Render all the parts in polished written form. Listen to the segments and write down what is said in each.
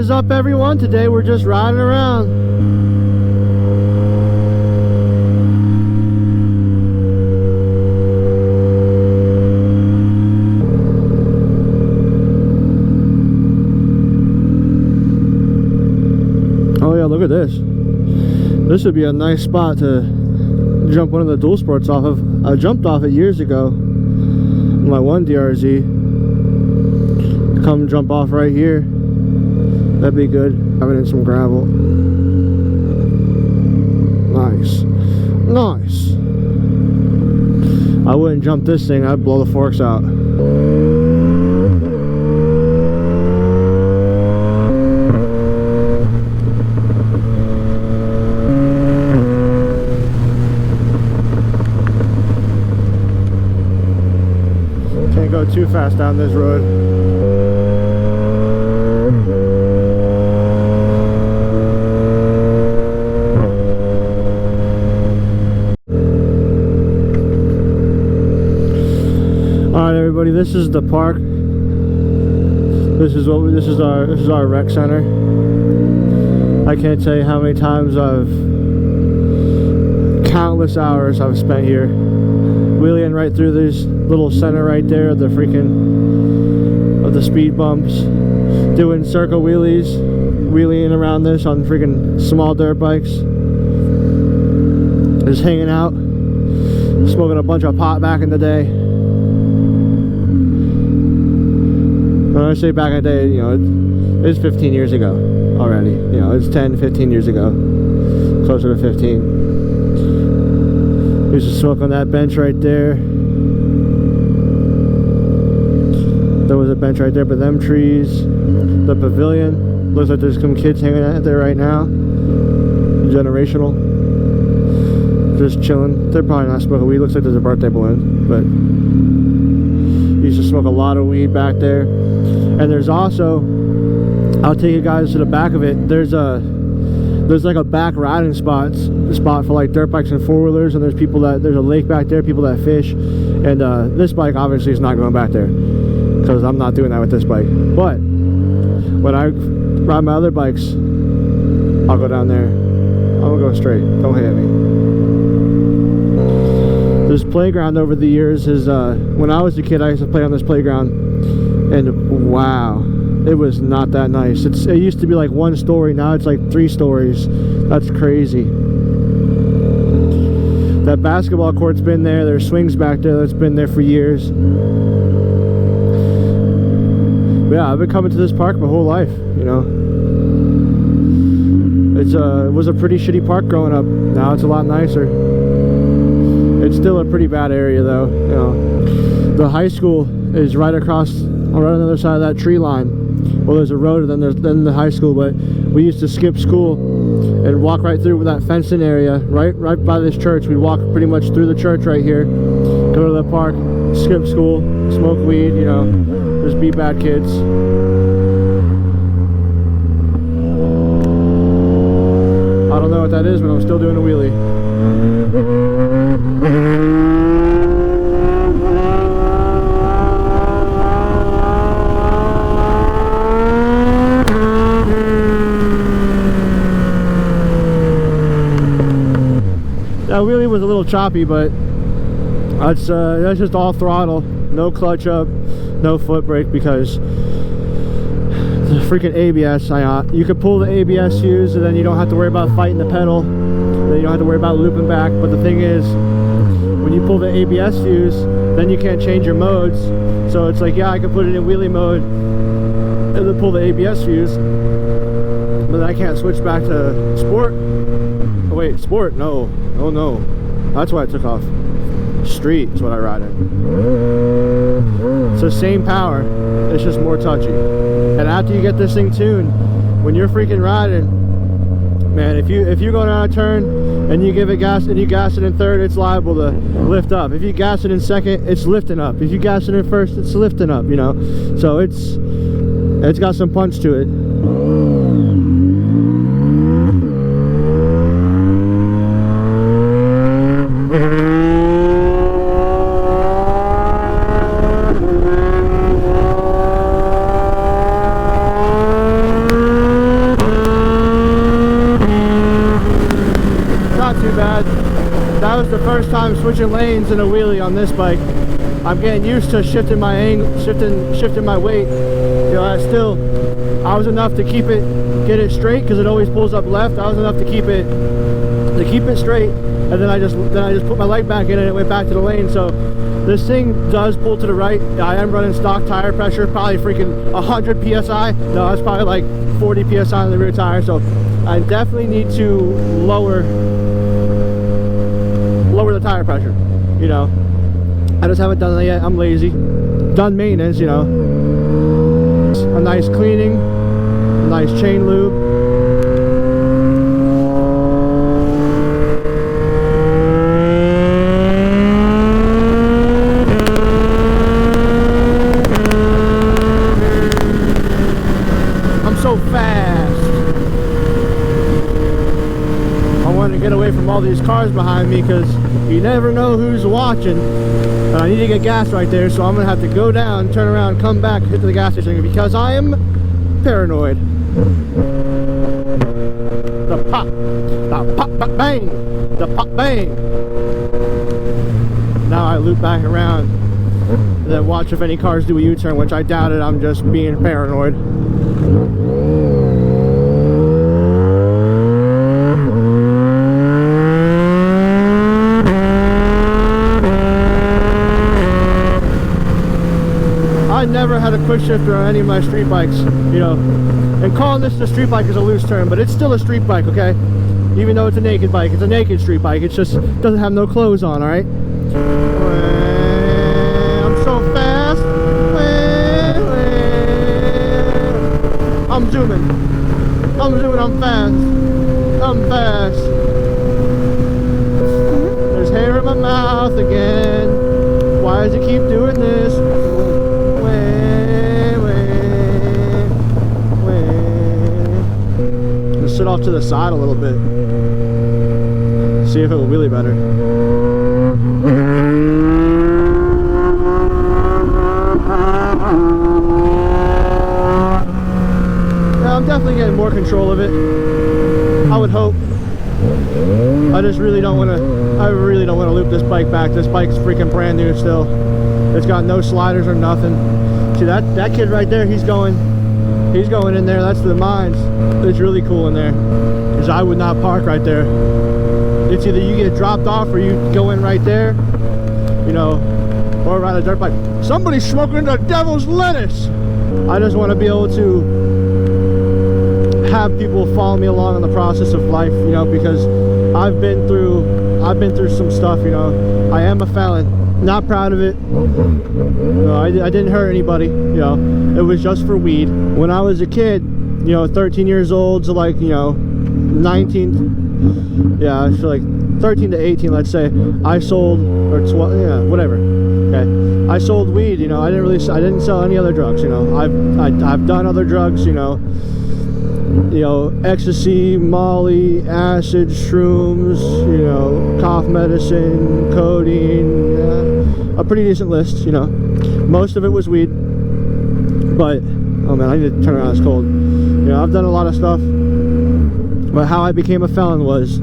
is up, everyone? Today we're just riding around. Oh yeah, look at this. This would be a nice spot to jump one of the dual sports off of. I jumped off it years ago. My one DRZ. Come jump off right here. That'd be good. Having in some gravel. Nice. Nice. I wouldn't jump this thing, I'd blow the forks out. Can't go too fast down this road. This is the park. This is our rec center. I can't tell you how many times countless hours I've spent here, wheeling right through this little center right there of the speed bumps, doing circle wheelies, wheeling around this on freaking small dirt bikes, just hanging out, smoking a bunch of pot back in the day. When I say back in the day, you know, it's 15 years ago already. You know, it's 10, 15 years ago. Closer to 15. Used to smoke on that bench right there. There was a bench right there, but them trees. The pavilion. Looks like there's some kids hanging out there right now. Generational. Just chilling. They're probably not smoking weed. Looks like there's a birthday balloon, but used to smoke a lot of weed back there. And there's also, I'll take you guys to the back of it. There's like a back riding spot for like dirt bikes and four-wheelers, and there's a lake back there, people that fish. And this bike obviously is not going back there because I'm not doing that with this bike. But when I ride my other bikes, I'll go down there. I'm gonna go straight. Don't hit me. This playground over the years is, when I was a kid, I used to play on this playground. And wow, it was not that nice. It used to be like 1 story, now it's like 3 stories. That's crazy. That basketball court's been there. There's swings back there that's been there for years. But yeah, I've been coming to this park my whole life, you know. It was a pretty shitty park growing up. Now it's a lot nicer. It's still a pretty bad area though, you know. The high school is right across, right on the other side of that tree line. Well, there's a road and then the high school, but we used to skip school and walk right through that fenced-in area, right by this church. We'd walk pretty much through the church right here, go to the park, skip school, smoke weed, you know, just be bad kids. I don't know what that is, but I'm still doing a wheelie. That wheelie was a little choppy, but that's just all throttle, no clutch up, no foot brake, because the freaking ABS. You could pull the ABS fuse, and then you don't have to worry about fighting the pedal. Then you don't have to worry about looping back. But the thing is, when you pull the ABS fuse, then you can't change your modes. So it's like, yeah, I can put it in wheelie mode and then pull the ABS fuse, but then I can't switch back to sport. Oh wait, sport? No. Oh no. That's why I took off. Street is what I ride in. So same power, it's just more touchy. And after you get this thing tuned, when you're freaking riding, man, if you go down a turn and you give it gas and you gas it in third, it's liable to lift up. If you gas it in second, it's lifting up. If you gas it in first, it's lifting up, you know. So it's got some punch to it. time switching lanes in a wheelie on this bike. I'm getting used to shifting my angle, shifting my weight. You know, I was enough to keep it, get it straight because it always pulls up left. I was enough to keep it straight, and then I just put my leg back in and it went back to the lane. So this thing does pull to the right. I am running stock tire pressure, probably freaking 100 psi. No, that's probably like 40 psi on the rear tire. So I definitely need to lower the tire pressure. You know, I just haven't done that yet. I'm lazy. Done maintenance, you know. A nice cleaning, a nice chain lube. I'm so fast. I want to get away from all these cars behind me because you never know who's watching. And I need to get gas right there, so I'm gonna have to go down, turn around, come back, hit the gas station because I am paranoid. The pop, bang, the pop, bang. Now I loop back around and then watch if any cars do a U-turn, which I doubt it. I'm just being paranoid. I never had a quick shifter on any of my street bikes, you know, and calling this a street bike is a loose term, but it's still a street bike, okay? Even though it's a naked bike, it's a naked street bike. It just doesn't have no clothes on, all right? I'm so fast. I'm zooming, I'm fast. I'm fast. There's hair in my mouth again. Why does it keep doing this? Sit off to the side a little bit, see if it will wheelie better. Yeah, I'm definitely getting more control of it, I would hope. I just really don't want to loop this bike back. This bike's freaking brand new still. It's got no sliders or nothing. See that kid right there, he's going in there. That's the mines. It's really cool in there, because I would not park right there. It's either you get dropped off or you go in right there, you know, or ride a dirt bike. Somebody's smoking the devil's lettuce. I just want to be able to have people follow me along in the process of life, you know, because I've been through some stuff, you know. I am a felon. Not proud of it. No, I didn't hurt anybody, you know. It was just for weed. When I was a kid, you know, 13 years old to like, you know, 19, yeah, so like 13 to 18, let's say, I sold, or 12, yeah, whatever. Okay, I sold weed, you know. I didn't sell any other drugs, you know. I've done other drugs, you know, ecstasy, Molly, acid, shrooms, you know, cough medicine, codeine, a pretty decent list, you know. Most of it was weed, but, oh man, I need to turn around, it's cold. You know, I've done a lot of stuff, but how I became a felon was,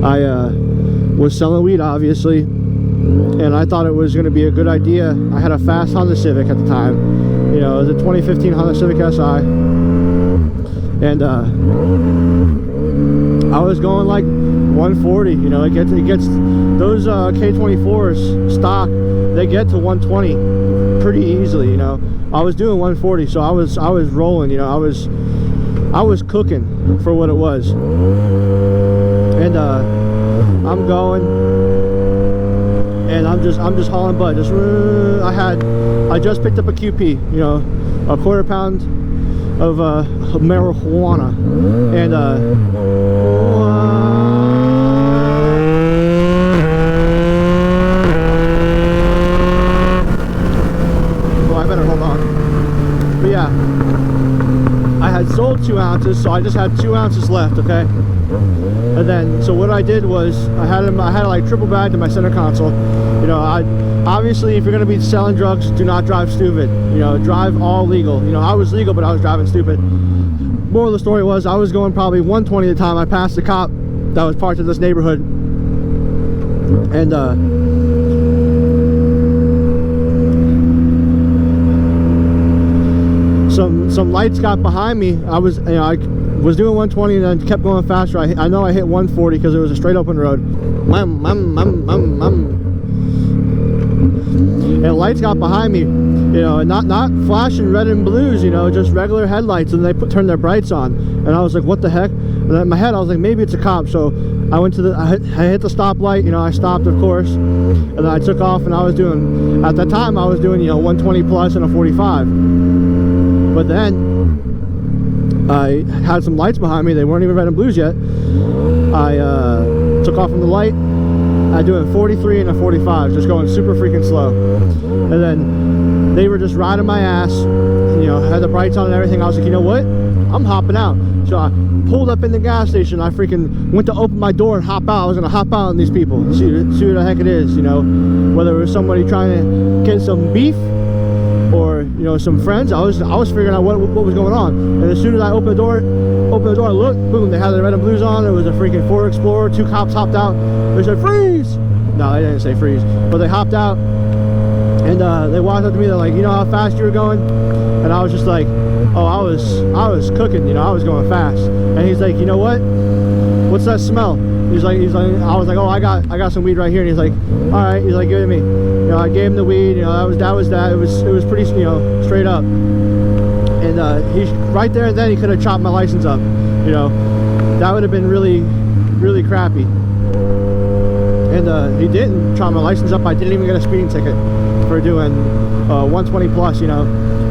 I was selling weed, obviously, and I thought it was going to be a good idea. I had a fast Honda Civic at the time, you know, it was a 2015 Honda Civic Si. And I was going like 140, you know. It gets those K24s stock, they get to 120 pretty easily, you know. I was doing 140, so I was rolling, you know. I was cooking for what it was. And I'm going, and I'm just hauling butt. I just picked up a QP, you know, a quarter pound of marijuana, and well, I better hold on. But yeah, I had sold 2 ounces, so I just had 2 ounces left, okay? And then, so what I did was, I had like triple bagged in my center console. You know, obviously, if you're gonna be selling drugs, do not drive stupid. You know, drive all legal. You know, I was legal, but I was driving stupid. Moral of the story was, I was going probably 120 at the time. I passed a cop that was parked in this neighborhood, And some lights got behind me. I was doing 120 and then kept going faster. I know I hit 140 because it was a straight open road. And lights got behind me, and not flashing red and blues, just regular headlights, and they turned their brights on, and I was like, what the heck? And in my head I was like, maybe it's a cop. So I went to I hit the stoplight, I stopped, of course, and then I took off, and I was doing, at that time I was doing 120 plus and a 45. But then I had some lights behind me. They weren't even red and blues yet. I took off from the light. I do a 43 and a 45, just going super freaking slow. And then they were just riding my ass, had the brights on and everything. I was like, you know what? I'm hopping out. So I pulled up in the gas station. I freaking went to open my door and hop out. I was gonna hop out on these people, see what the heck it is, whether it was somebody trying to get some beef or some friends. I was figuring out what was going on. And as soon as I opened the door, look, boom, they had the red and blues on. It was a freaking Ford Explorer. 2 cops hopped out. They said, freeze! No, they didn't say freeze, but they hopped out, and they walked up to me. They're like, you know how fast you were going? And I was just like, oh, I was cooking, I was going fast. And he's like, you know what? What's that smell? He's like, I was like, oh, I got some weed right here. And he's like, all right. He's like, give it to me. I gave him the weed. That was that. It was pretty, straight up. And he's right there and then he could have chopped my license up. That would have been really, really crappy. And he didn't chop my license up. I didn't even get a speeding ticket for doing 120 plus.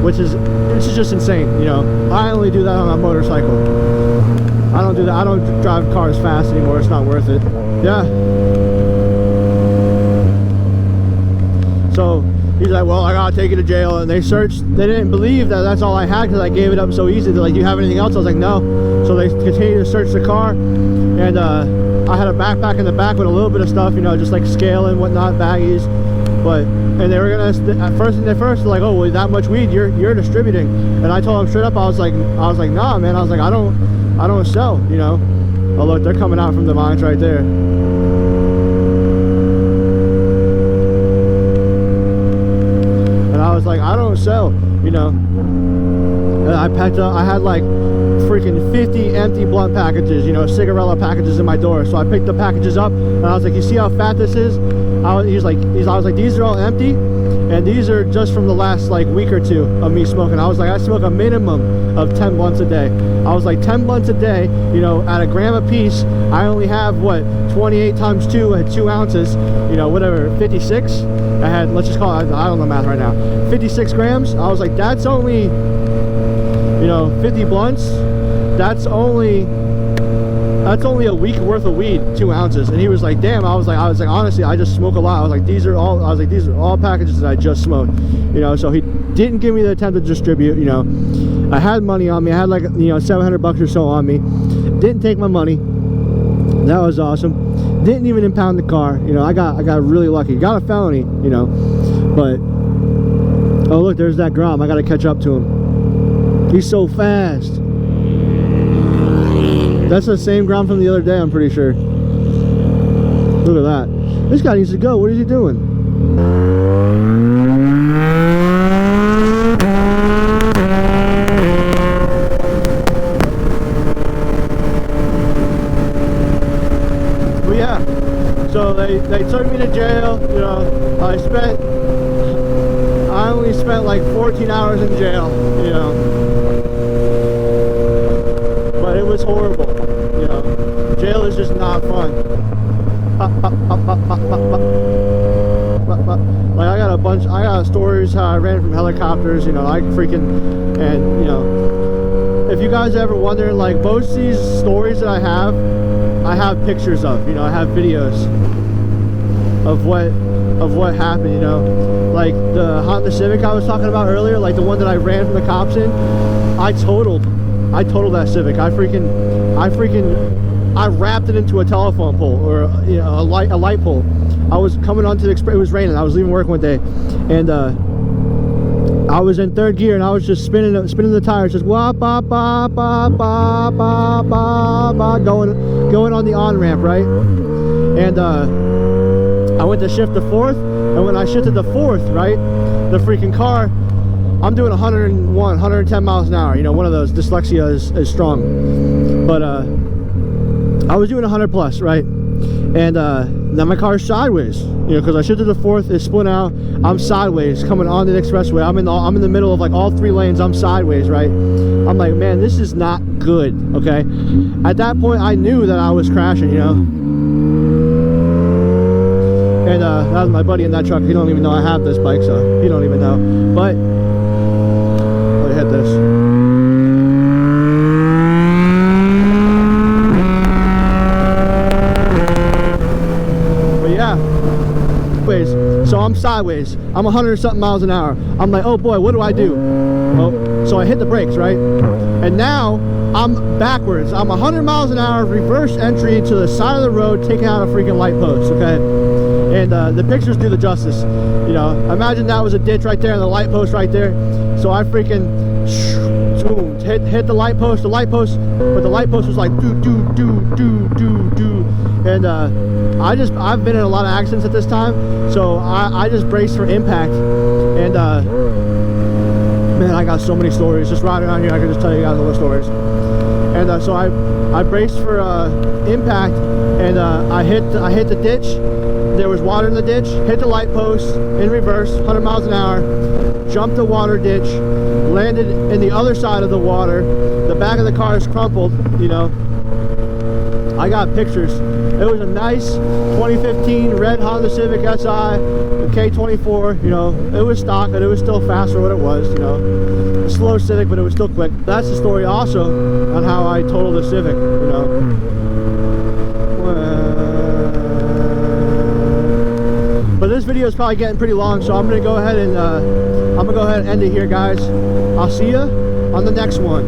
Which is just insane. I only do that on a motorcycle. I don't do that. I don't drive cars fast anymore. It's not worth it. Yeah. So he's like, well, I gotta take you to jail. And they searched. They didn't believe that that's all I had because I gave it up so easy. They're like, do you have anything else? I was like, no. So they continued to search the car, and I had a backpack in the back with a little bit of stuff, just like scale and whatnot, baggies. And they were gonna at first they're like, oh, well, that much weed you're distributing. And I told them straight up, I was like, nah, man. I was like, I don't sell, Oh, look, they're coming out from the mines right there. And I was like, I don't sell, And I packed up. I had like freaking 50 empty blunt packages, cigarella packages in my door. So I picked the packages up, and I was like, you see how fat this is? I was like, these are all empty, and these are just from the last like week or two of me smoking. I was like, I smoke a minimum of 10 blunts a day. I was like, 10 blunts a day, at a gram a piece. I only have what, 28 times 2 at 2 ounces, whatever, 56. I had, let's just call it, I don't know math right now, 56 grams. I was like, that's only 50 blunts. That's only a week worth of weed, 2 ounces. And he was like, damn. I was like, honestly, I just smoke a lot. I was like, these are all packages that I just smoked, so he didn't give me the attempt to distribute. I had money on me. I had like $700 or so on me. Didn't take my money. That was awesome. Didn't even impound the car. I got really lucky. Got a felony, but oh, look, there's that Grom. I gotta catch up to him. He's so fast. That's the same Grom from the other day, I'm pretty sure. Look at that. This guy needs to go. What is he doing? But yeah, so they took me to jail. I only spent like 14 hours in jail, but it was horrible. Jail is just not fun. Like I got stories how I ran from helicopters, if you guys ever wonder, like most of these stories that I have pictures of, I have videos of what happened, like the Honda Civic I was talking about earlier, like the one that I ran from the cops in. I totaled that Civic. I wrapped it into a telephone pole or a light pole. I was coming onto the express. It was raining. I was leaving work one day, and I was in third gear, and I was just spinning the tires, just wah ba ba ba ba ba ba ba, going on the on ramp, right? And I went to shift to fourth, and when I shifted to fourth, right, the freaking car, I'm doing 101, 110 miles an hour. You know, one of those, dyslexia is strong. But I was doing 100 plus, right? And now my car's sideways, you know, because I shifted to fourth, it spun out. I'm sideways coming on the expressway. I'm in the middle of like all 3 lanes. I'm sideways, right? I'm like, man, this is not good. Okay. At that point, I knew that I was crashing, you know. And that was my buddy in that truck. He don't even know I have this bike, so he don't even know. But let me hit this. So I'm sideways. I'm 100 something miles an hour. I'm like, oh boy, what do I do? Well, so I hit the brakes, right? And now I'm backwards. I'm 100 miles an hour, reverse entry to the side of the road, taking out a freaking light post, okay? And the pictures do the justice. You know, imagine that was a ditch right there and the light post right there. So I freaking hit the light post, but the light post was like do. And I've been in a lot of accidents at this time, so I just braced for impact. And man, I got so many stories just riding around here. I can just tell you guys all the stories. And so I braced for impact, and I hit the ditch. There was water in the ditch. Hit the light post in reverse, 100 miles an hour. Jumped the water ditch. Landed in the other side of the water. The back of the car is crumpled, you know. I got pictures. It was a nice 2015 red Honda Civic Si, K24, you know. It was stock, but it was still fast for what it was, you know. A slow Civic, but it was still quick. That's the story also on how I totaled the Civic, you know. But this video is probably getting pretty long, so I'm gonna go ahead and end it here, guys. I'll see you on the next one.